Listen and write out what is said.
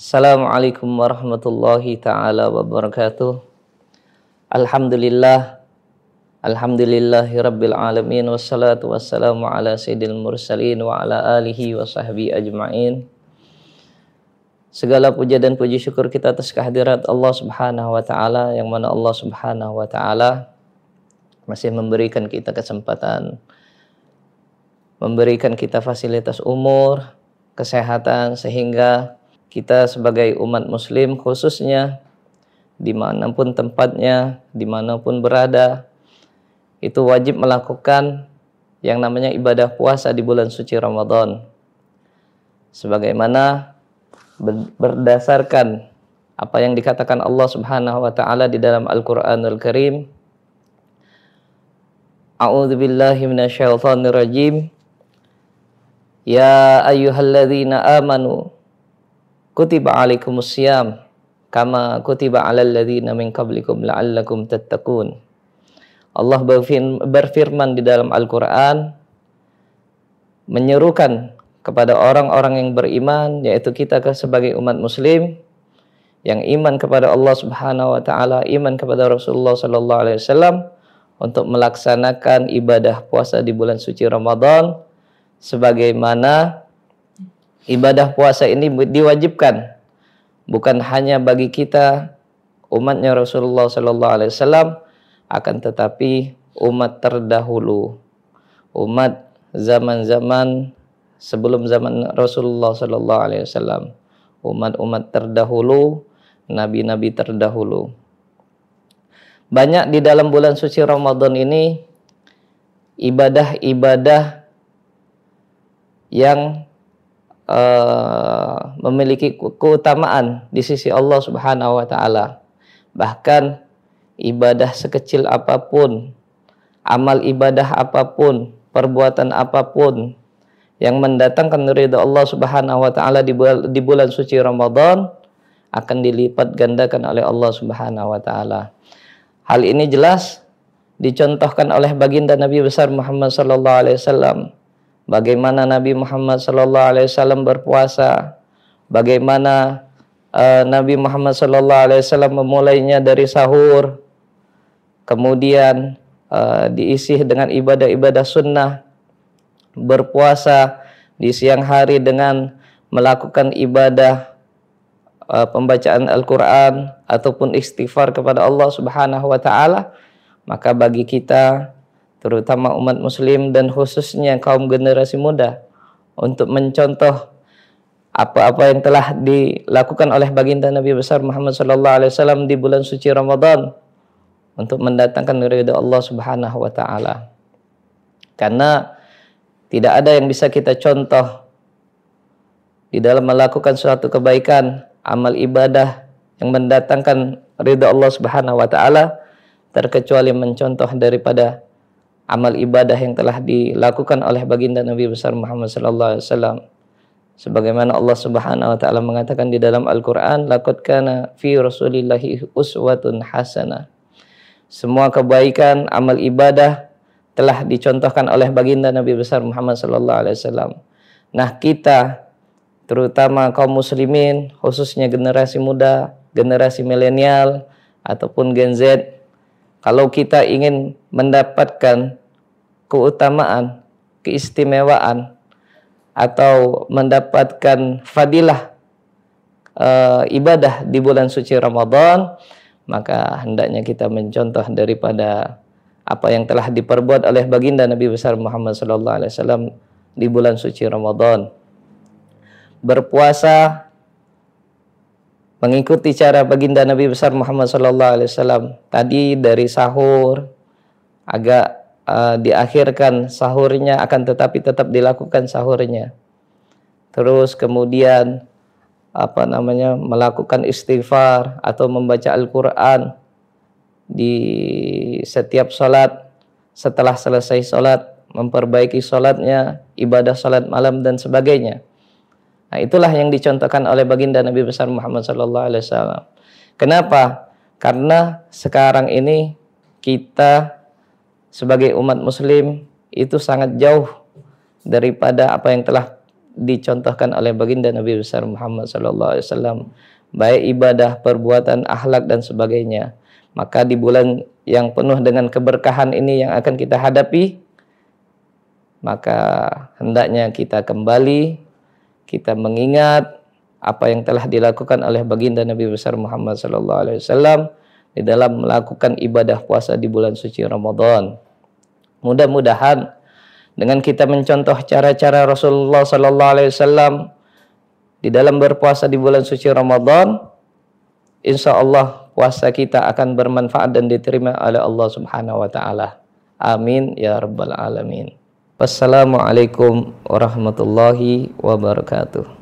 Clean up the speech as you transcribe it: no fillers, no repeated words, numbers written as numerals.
Assalamualaikum warahmatullahi ta'ala wabarakatuh. Alhamdulillah, alhamdulillahi rabbil alamin, wassalatu wassalamu ala sayyidil mursalin wa ala alihi wa sahbihi ajma'in. Segala puja dan puji syukur kita atas kehadirat Allah subhanahu wa ta'ala, yang mana Allah subhanahu wa ta'ala masih memberikan kita kesempatan, memberikan kita fasilitas umur, kesehatan, sehingga kita sebagai umat muslim khususnya dimanapun tempatnya, dimanapun berada, itu wajib melakukan yang namanya ibadah puasa di bulan suci Ramadan. Sebagaimana berdasarkan apa yang dikatakan Allah subhanahu wa ta'ala di dalam Al-Quranul Karim. A'udzubillahi minasyaitonir rajim. Ya ayyuhalladzina amanu kutiba alaikumusiyam kama kutiba alal ladzina min qablikum la'allakum tattaqun. Allah berfirman di dalam Al-Qur'an menyerukan kepada orang-orang yang beriman, yaitu kita sebagai umat muslim yang iman kepada Allah Subhanahu wa taala, iman kepada Rasulullah sallallahu alaihi wasallam, untuk melaksanakan ibadah puasa di bulan suci Ramadan, sebagaimana ibadah puasa ini diwajibkan bukan hanya bagi kita umatnya Rasulullah sallallahu alaihi wasallam, akan tetapi umat terdahulu, umat zaman-zaman sebelum zaman Rasulullah sallallahu alaihi wasallam, umat-umat terdahulu, nabi-nabi terdahulu. Banyak di dalam bulan suci Ramadan ini ibadah-ibadah yang memiliki keutamaan di sisi Allah Subhanahu wa taala. Bahkan ibadah sekecil apapun, amal ibadah apapun, perbuatan apapun yang mendatangkan ridha Allah Subhanahu wa taala di bulan suci Ramadan akan dilipat gandakan oleh Allah Subhanahu wa taala. Hal ini jelas dicontohkan oleh baginda Nabi besar Muhammad sallallahu alaihi wasallam. Bagaimana Nabi Muhammad sallallahu alaihi wasallam berpuasa, bagaimana Nabi Muhammad sallallahu alaihi wasallam memulainya dari sahur, kemudian diisi dengan ibadah-ibadah sunnah, berpuasa di siang hari dengan melakukan ibadah pembacaan Al-Quran ataupun istighfar kepada Allah Subhanahu wa taala. Maka bagi kita, terutama umat muslim dan khususnya kaum generasi muda, untuk mencontoh apa-apa yang telah dilakukan oleh baginda Nabi besar Muhammad sallallahu alaihi wasallam di bulan suci Ramadan untuk mendatangkan ridha Allah Subhanahu wa taala. Karena tidak ada yang bisa kita contoh di dalam melakukan suatu kebaikan, amal ibadah yang mendatangkan ridha Allah Subhanahu wa taala, terkecuali mencontoh daripada amal ibadah yang telah dilakukan oleh baginda Nabi besar Muhammad sallallahu alaihi wasallam. Sebagaimana Allah Subhanahu wa taala mengatakan di dalam Al-Qur'an, laqad kana fi rasulillahi uswatun hasanah. Semua kebaikan, amal ibadah telah dicontohkan oleh baginda Nabi besar Muhammad sallallahu alaihi wasallam. Nah, kita terutama kaum muslimin, khususnya generasi muda, generasi milenial ataupun Gen Z, kalau kita ingin mendapatkan keutamaan, keistimewaan, atau mendapatkan fadilah ibadah di bulan suci Ramadan, maka hendaknya kita mencontoh daripada apa yang telah diperbuat oleh baginda Nabi besar Muhammad sallallahu alaihi wasallam di bulan suci Ramadan. Berpuasa mengikuti cara baginda Nabi besar Muhammad sallallahu alaihi wasallam. Tadi dari sahur agak diakhirkan sahurnya, akan tetapi tetap dilakukan sahurnya. Terus kemudian melakukan istighfar atau membaca Al-Quran di setiap salat. Setelah selesai salat, memperbaiki salatnya, ibadah salat malam dan sebagainya. Nah, itulah yang dicontohkan oleh baginda Nabi besar Muhammad sallallahu alaihi wasallam. Kenapa? Karena sekarang ini kita sebagai umat muslim itu sangat jauh daripada apa yang telah dicontohkan oleh baginda Nabi besar Muhammad sallallahu alaihi wasallam, baik ibadah, perbuatan, akhlak dan sebagainya. Maka di bulan yang penuh dengan keberkahan ini yang akan kita hadapi, maka hendaknya kita kembali, kita mengingat apa yang telah dilakukan oleh baginda Nabi besar Muhammad sallallahu alaihi wasallam di dalam melakukan ibadah puasa di bulan suci Ramadan. Mudah-mudahan dengan kita mencontoh cara-cara Rasulullah sallallahu alaihi wasallam di dalam berpuasa di bulan suci Ramadan, insya Allah puasa kita akan bermanfaat dan diterima oleh Allah Subhanahu wa taala. Amin ya rabbal alamin. Wassalamualaikum warahmatullahi wabarakatuh.